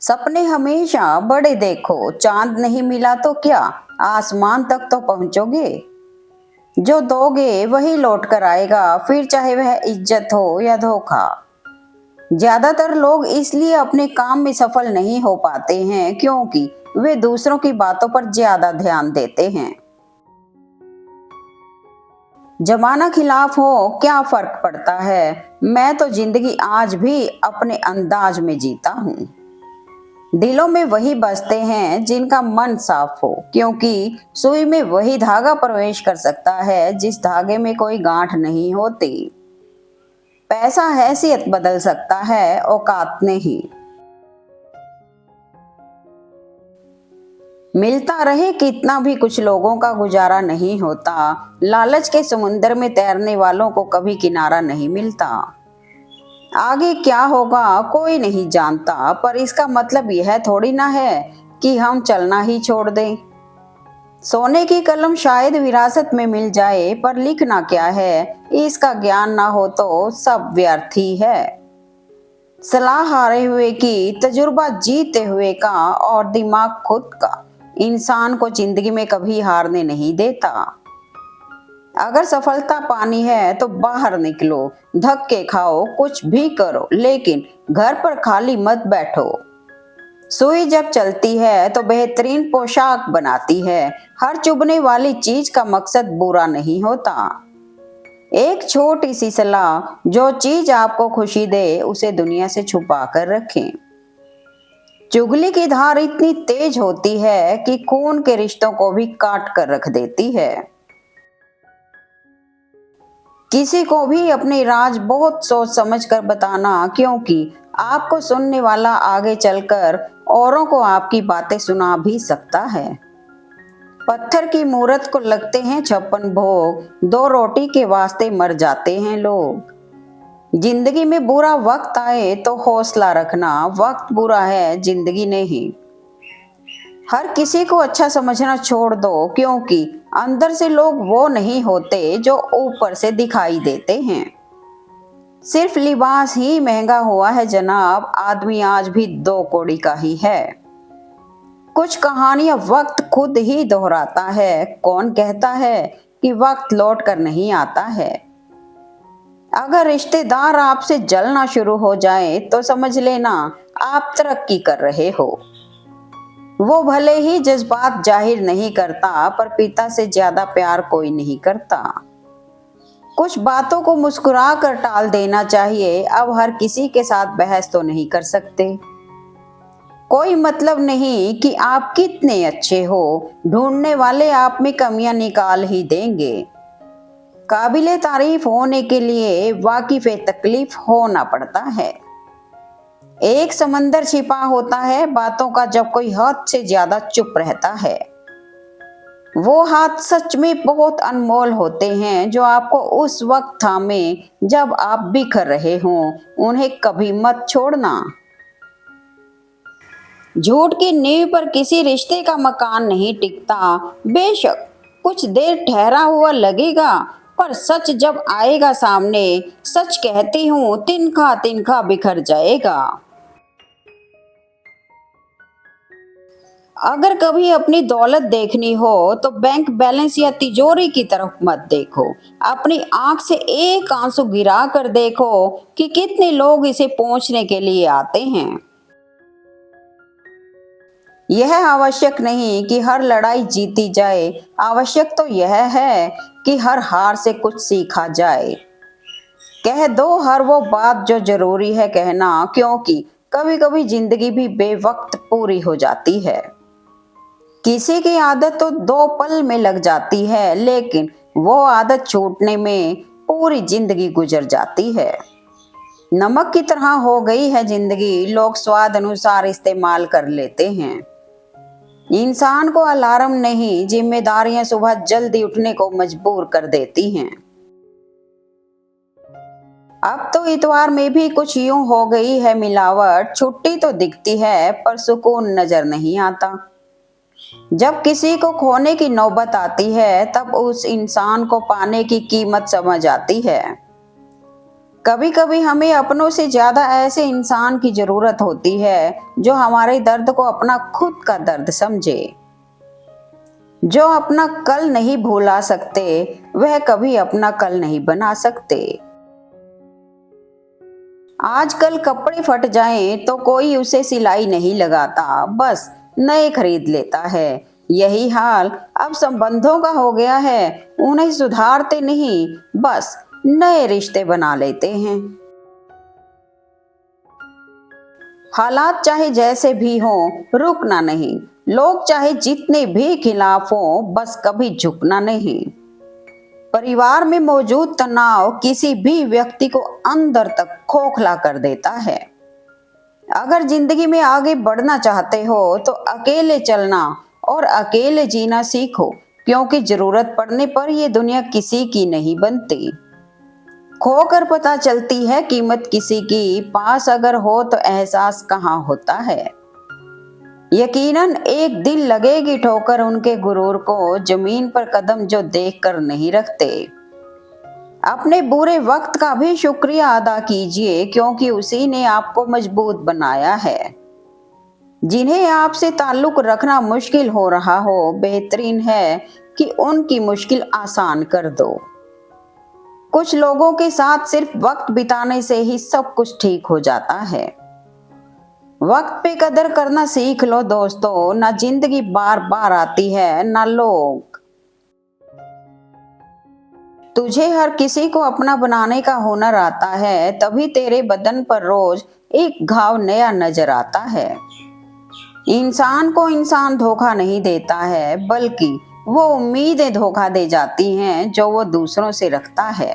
सपने हमेशा बड़े देखो, चांद नहीं मिला तो क्या आसमान तक तो पहुंचोगे। जो दोगे वही लौट कर आएगा, फिर चाहे वह इज्जत हो या धोखा। ज्यादातर लोग इसलिए अपने काम में सफल नहीं हो पाते हैं क्योंकि वे दूसरों की बातों पर ज्यादा ध्यान देते हैं। जमाना खिलाफ हो क्या फर्क पड़ता है, मैं तो जिंदगी आज भी अपने अंदाज में जीता हूँ। दिलों में वही बसते हैं जिनका मन साफ हो, क्योंकि सुई में वही धागा प्रवेश कर सकता है जिस धागे में कोई गांठ नहीं होती। पैसा हैसियत बदल सकता है, औकात नहीं। मिलता रहे कितना भी कुछ लोगों का गुजारा नहीं होता। लालच के समुंदर में तैरने वालों को कभी किनारा नहीं मिलता। आगे क्या होगा कोई नहीं जानता, पर इसका मतलब यह थोड़ी ना है कि हम चलना ही छोड़ दें। सोने की कलम शायद विरासत में मिल जाए, पर लिखना क्या है इसका ज्ञान ना हो तो सब व्यर्थ ही है। सलाह हारे हुए की, तजुर्बा जीते हुए का और दिमाग खुद का इंसान को जिंदगी में कभी हारने नहीं देता। अगर सफलता पानी है तो बाहर निकलो, धक्के खाओ, कुछ भी करो, लेकिन घर पर खाली मत बैठो। सुई जब चलती है तो बेहतरीन पोशाक बनाती है। हर चुभने वाली चीज का मकसद बुरा नहीं होता। एक छोटी सी सलाह, जो चीज आपको खुशी दे उसे दुनिया से छुपा कर रखें। चुगली की धार इतनी तेज होती है कि खून के रिश्तों को भी काट कर रख देती है। किसी को भी अपने राज बहुत सोच समझ कर बताना, क्योंकि आपको सुनने वाला आगे चलकर औरों को आपकी बातें सुना भी सकता है। पत्थर की मूरत को लगते हैं 56 भोग, 2 रोटी के वास्ते मर जाते हैं लोग। जिंदगी में बुरा वक्त आए तो हौसला रखना, वक्त बुरा है जिंदगी नहीं। हर किसी को अच्छा समझना छोड़ दो, क्योंकि अंदर से लोग वो नहीं होते जो ऊपर से दिखाई देते हैं। सिर्फ लिबास ही महंगा हुआ है जनाब, आदमी आज भी 2 कौड़ी का ही है। कुछ कहानियां वक्त खुद ही दोहराता है। कौन कहता है कि वक्त लौट कर नहीं आता है। अगर रिश्तेदार आपसे जलना शुरू हो जाए तो समझ लेना आप तरक्की कर रहे हो। वो भले ही जज्बात जाहिर नहीं करता, पर पिता से ज्यादा प्यार कोई नहीं करता। कुछ बातों को मुस्कुरा कर टाल देना चाहिए। अब हर किसी के साथ बहस तो नहीं कर सकते। कोई मतलब नहीं कि आप कितने अच्छे हो, ढूंढने वाले आप में कमियां निकाल ही देंगे। काबिले तारीफ होने के लिए वाकिफ तकलीफ होना पड़ता है। एक समंदर छिपा होता है बातों का, जब कोई हद से ज्यादा चुप रहता है। वो हाथ सच में बहुत अनमोल होते हैं जो आपको उस वक्त थामे जब आप बिखर रहे हों। उन्हें कभी मत छोड़ना। झूठ की नींव पर किसी रिश्ते का मकान नहीं टिकता। बेशक कुछ देर ठहरा हुआ लगेगा, पर सच जब आएगा सामने, सच कहती हूँ तिनका तिनका बिखर जाएगा। अगर कभी अपनी दौलत देखनी हो तो बैंक बैलेंस या तिजोरी की तरफ मत देखो। अपनी आंख से एक आंसू गिरा कर देखो कि कितने लोग इसे पहुंचने के लिए आते हैं। यह आवश्यक नहीं कि हर लड़ाई जीती जाए, आवश्यक तो यह है कि हर हार से कुछ सीखा जाए। कह दो हर वो बात जो जरूरी है कहना, क्योंकि कभी कभी जिंदगी भी बेवक्त पूरी हो जाती है। किसी की आदत तो 2 पल में लग जाती है, लेकिन वो आदत छूटने में पूरी जिंदगी गुजर जाती है। नमक की तरह हो गई है जिंदगी, लोग स्वाद अनुसार इस्तेमाल कर लेते हैं। इंसान को अलार्म नहीं, जिम्मेदारियां सुबह जल्दी उठने को मजबूर कर देती हैं। अब तो इतवार में भी कुछ यूं हो गई है मिलावट, छुट्टी तो दिखती है पर सुकून नजर नहीं आता। जब किसी को खोने की नौबत आती है तब उस इंसान को पाने की कीमत समझ आती है। कभी कभी हमें अपनों से ज्यादा ऐसे इंसान की जरूरत होती है जो हमारे दर्द को अपना खुद का दर्द समझे। जो अपना कल नहीं भुला सकते वह कभी अपना कल नहीं बना सकते। आजकल कपड़े फट जाएं तो कोई उसे सिलाई नहीं लगाता, बस नए खरीद लेता है। यही हाल अब संबंधों का हो गया है। उन्हें सुधारते नहीं, बस नए रिश्ते बना लेते हैं। हालात चाहे जैसे भी हों, रुकना नहीं। लोग चाहे जितने भी खिलाफ हों, बस कभी झुकना नहीं। परिवार में मौजूद तनाव किसी भी व्यक्ति को अंदर तक खोखला कर देता है। अगर जिंदगी में आगे बढ़ना चाहते हो तो अकेले चलना और अकेले जीना सीखो, क्योंकि जरूरत पड़ने पर ये दुनिया किसी की नहीं बनती। खोकर पता चलती है कीमत किसी की, पास अगर हो तो एहसास कहाँ होता है। यकीनन एक दिन लगेगी ठोकर उनके गुरूर को, जमीन पर कदम जो देख कर नहीं रखते। अपने बुरे वक्त का भी शुक्रिया अदा कीजिए, क्योंकि उसी ने आपको मजबूत बनाया है। जिन्हें आपसे ताल्लुक रखना मुश्किल हो रहा हो, बेहतरीन है कि उनकी मुश्किल आसान कर दो। कुछ लोगों के साथ सिर्फ वक्त बिताने से ही सब कुछ ठीक हो जाता है। वक्त पे कदर करना सीख लो दोस्तों, ना जिंदगी बार बार आती है ना लोग। तुझे हर किसी को अपना बनाने का हुनर आता है, तभी तेरे बदन पर रोज एक घाव नया नजर आता है। इंसान को इंसान धोखा नहीं देता है, बल्कि वो उम्मीदें धोखा दे जाती हैं जो वो दूसरों से रखता है।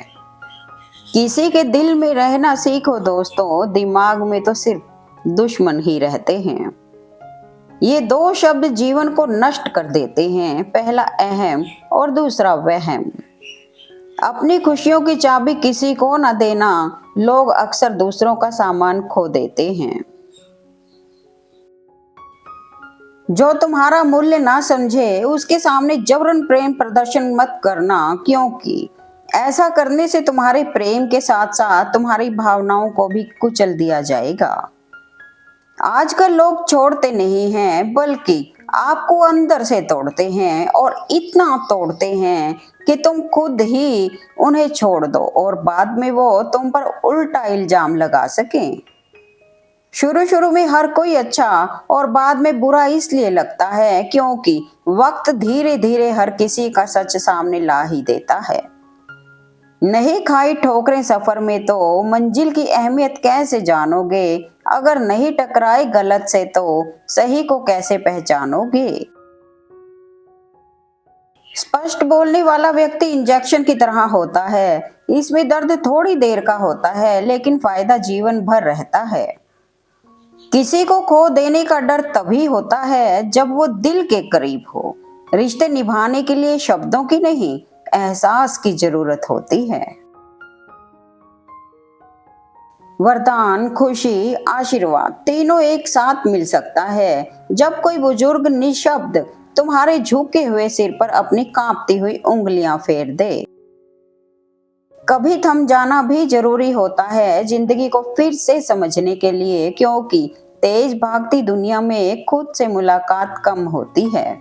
किसी के दिल में रहना सीखो दोस्तों, दिमाग में तो सिर्फ दुश्मन ही रहते हैं। ये दो शब्द जीवन को नष्ट कर देते हैं, पहला अहम और दूसरा वहम। अपनी खुशियों की चाबी किसी को न देना। लोग अक्सर दूसरों का सामान खो देते हैं। जो तुम्हारा मूल्य ना समझे उसके सामने जबरन प्रेम प्रदर्शन मत करना, क्योंकि ऐसा करने से तुम्हारे प्रेम के साथ साथ तुम्हारी भावनाओं को भी कुचल दिया जाएगा। आजकल लोग छोड़ते नहीं हैं, बल्कि आपको अंदर से तोड़ते हैं, और इतना तोड़ते हैं कि तुम खुद ही उन्हें छोड़ दो और बाद में वो तुम पर उल्टा इल्जाम लगा सकें। शुरू शुरू में हर कोई अच्छा और बाद में बुरा इसलिए लगता है क्योंकि वक्त धीरे धीरे हर किसी का सच सामने ला ही देता है। नहीं खाई ठोकरें सफर में तो मंजिल की अहमियत कैसे जानोगे? अगर नहीं टकराए गलत से तो सही को कैसे पहचानोगे? स्पष्ट बोलने वाला व्यक्ति इंजेक्शन की तरह होता है। इसमें दर्द थोड़ी देर का होता है, लेकिन फायदा जीवन भर रहता है। किसी को खो देने का डर तभी होता है जब वो दिल के करीब हो। रिश्ते निभाने के लिए शब्दों की नहीं, एहसास की जरूरत होती है। वरदान, खुशी, आशीर्वाद तीनों एक साथ मिल सकता है जब कोई बुजुर्ग निशब्द तुम्हारे झुके हुए सिर पर अपनी कांपती हुई उंगलियां फेर दे। कभी थम जाना भी जरूरी होता है जिंदगी को फिर से समझने के लिए, क्योंकि तेज भागती दुनिया में खुद से मुलाकात कम होती है।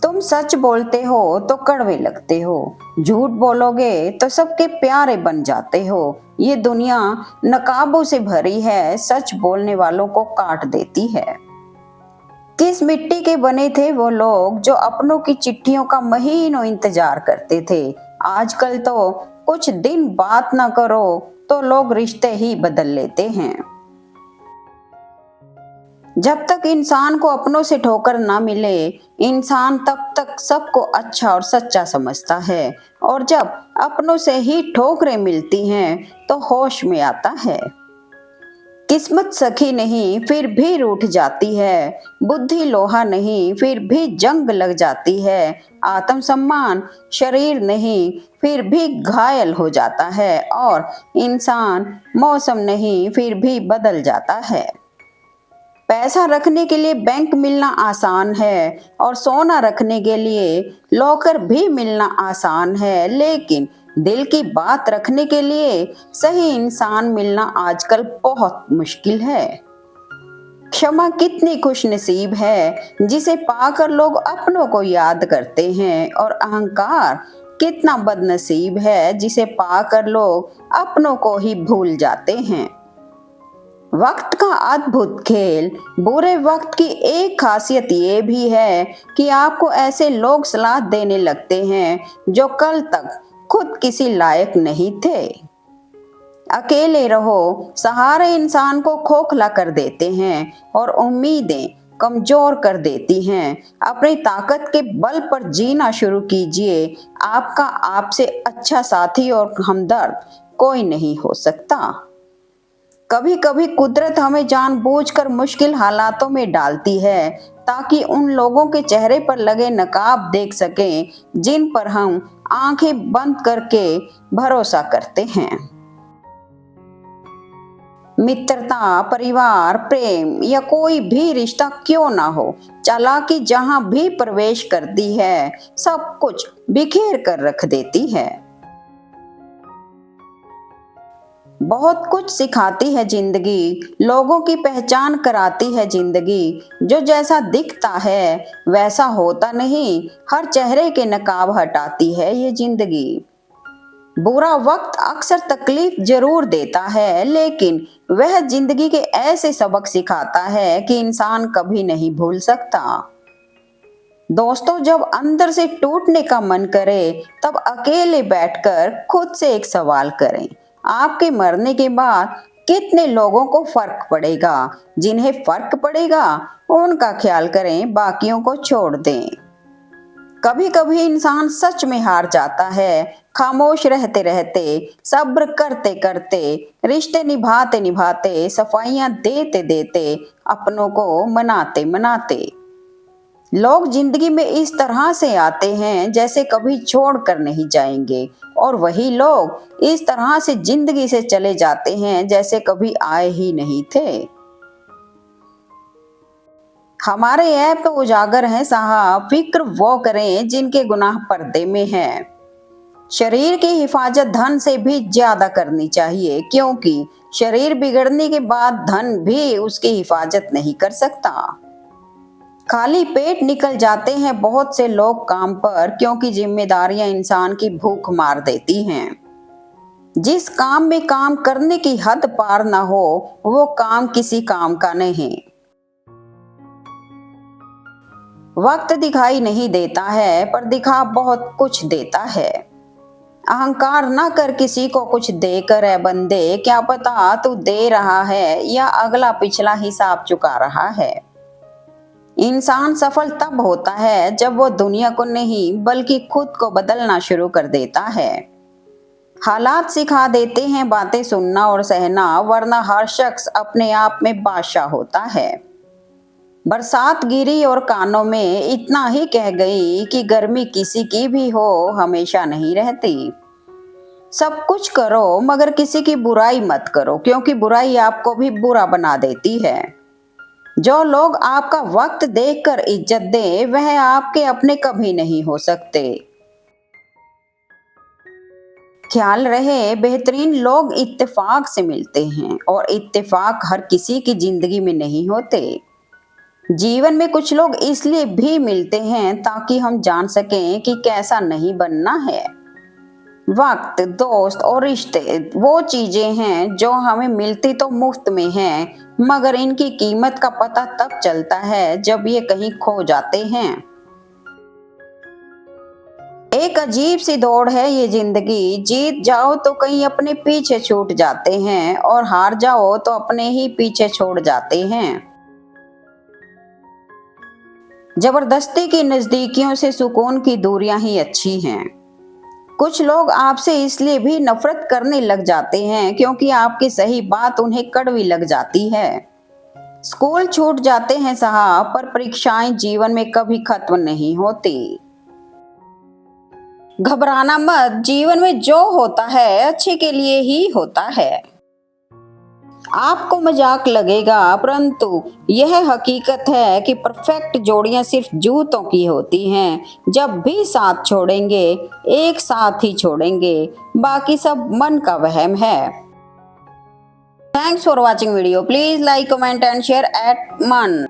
तुम सच बोलते हो तो कड़वे लगते हो, झूठ बोलोगे तो सबके प्यारे बन जाते हो। ये दुनिया नकाबों से भरी है, सच बोलने वालों को काट देती है। किस मिट्टी के बने थे वो लोग जो अपनों की चिट्ठियों का महीनों इंतजार करते थे? आजकल तो कुछ दिन बात ना करो तो लोग रिश्ते ही बदल लेते हैं। जब तक इंसान को अपनों से ठोकर ना मिले, इंसान तब तक सबको अच्छा और सच्चा समझता है, और जब अपनों से ही ठोकरें मिलती हैं तो होश में आता है। किस्मत सखी नहीं फिर भी रूठ जाती है, बुद्धि लोहा नहीं फिर भी जंग लग जाती है, आत्मसम्मान शरीर नहीं फिर भी घायल हो जाता है, और इंसान मौसम नहीं फिर भी बदल जाता है। पैसा रखने के लिए बैंक मिलना आसान है और सोना रखने के लिए लॉकर भी मिलना आसान है, लेकिन दिल की बात रखने के लिए सही इंसान मिलना आजकल बहुत मुश्किल है। क्षमा कितनी खुशनसीब है जिसे पाकर लोग अपनों को याद करते हैं, और अहंकार कितना बदनसीब है जिसे पाकर लोग अपनों को ही भूल जाते हैं। वक्त का अद्भुत खेल। बुरे वक्त की एक खासियत ये भी है कि आपको ऐसे लोग सलाह देने लगते हैं जो कल तक खुद किसी लायक नहीं थे। अकेले रहो सहारे इंसान को खोखला कर देते हैं और उम्मीदें कमजोर कर देती हैं। अपनी ताकत के बल पर जीना शुरू कीजिए। आपका आपसे अच्छा साथी और हमदर्द कोई नहीं हो सकता। कभी कभी कुदरत हमें जानबूझकर मुश्किल हालातों में डालती है ताकि उन लोगों के चेहरे पर लगे नकाब देख सकें जिन पर हम आंखें बंद करके भरोसा करते हैं। मित्रता, परिवार, प्रेम या कोई भी रिश्ता क्यों ना हो, चालाकी जहां भी प्रवेश करती है सब कुछ बिखेर कर रख देती है। बहुत कुछ सिखाती है जिंदगी, लोगों की पहचान कराती है जिंदगी। जो जैसा दिखता है वैसा होता नहीं, हर चेहरे के नकाब हटाती है ये जिंदगी। बुरा वक्त अक्सर तकलीफ जरूर देता है, लेकिन वह जिंदगी के ऐसे सबक सिखाता है कि इंसान कभी नहीं भूल सकता। दोस्तों, जब अंदर से टूटने का मन करे तब अकेले बैठकर खुद से एक सवाल करें, आपके मरने के बाद कितने लोगों को फर्क पड़ेगा? जिन्हें फर्क पड़ेगा उनका ख्याल करें, बाकियों को छोड़ दें। कभी कभी इंसान सच में हार जाता है। खामोश रहते रहते, सब्र करते करते, रिश्ते निभाते निभाते, सफाइयां देते देते, अपनों को मनाते मनाते। लोग जिंदगी में इस तरह से आते हैं जैसे कभी छोड़ कर नहीं जाएंगे, और वही लोग इस तरह से जिंदगी से चले जाते हैं जैसे कभी आए ही नहीं थे। हमारे ऐप तो उजागर हैं साहब, फिक्र वो करें जिनके गुनाह पर्दे में हैं। शरीर की हिफाजत धन से भी ज्यादा करनी चाहिए, क्योंकि शरीर बिगड़ने के बाद धन भी उसकी हिफाजत नहीं कर सकता। खाली पेट निकल जाते हैं बहुत से लोग काम पर, क्योंकि जिम्मेदारियां इंसान की भूख मार देती हैं। जिस काम में काम करने की हद पार ना हो वो काम किसी काम का नहीं। वक्त दिखाई नहीं देता है पर दिखा बहुत कुछ देता है। अहंकार ना कर किसी को कुछ देकर है बंदे, क्या पता तू दे रहा है या अगला पिछला हिसाब चुका रहा है। इंसान सफल तब होता है जब वो दुनिया को नहीं बल्कि खुद को बदलना शुरू कर देता है। हालात सिखा देते हैं बातें सुनना और सहना, वरना हर शख्स अपने आप में बादशाह होता है। बरसात गिरी और कानों में इतना ही कह गई कि गर्मी किसी की भी हो हमेशा नहीं रहती। सब कुछ करो मगर किसी की बुराई मत करो, क्योंकि बुराई आपको भी बुरा बना देती है। जो लोग आपका वक्त देखकर इज्जत दे वह आपके अपने कभी नहीं हो सकते। ख्याल रहे, बेहतरीन लोग इत्तेफाक से मिलते हैं और इत्तेफाक हर किसी की जिंदगी में नहीं होते। जीवन में कुछ लोग इसलिए भी मिलते हैं ताकि हम जान सकें कि कैसा नहीं बनना है। वक्त, दोस्त और रिश्ते वो चीजें हैं जो हमें मिलती तो मुफ्त में हैं, मगर इनकी कीमत का पता तब चलता है जब ये कहीं खो जाते हैं। एक अजीब सी दौड़ है ये जिंदगी, जीत जाओ तो कहीं अपने पीछे छूट जाते हैं और हार जाओ तो अपने ही पीछे छोड़ जाते हैं। जबरदस्ती की नजदीकियों से सुकून की दूरियां ही अच्छी हैं। कुछ लोग आपसे इसलिए भी नफरत करने लग जाते हैं क्योंकि आपकी सही बात उन्हें कड़वी लग जाती है। स्कूल छूट जाते हैं साहब, पर परीक्षाएं जीवन में कभी खत्म नहीं होती। घबराना मत, जीवन में जो होता है अच्छे के लिए ही होता है। आपको मजाक लगेगा, परंतु यह हकीकत है कि परफेक्ट जोड़ियां सिर्फ जूतों की होती हैं। जब भी साथ छोड़ेंगे, एक साथ ही छोड़ेंगे, बाकी सब मन का वहम है। Thanks for watching video. Please like, comment and share eight मन।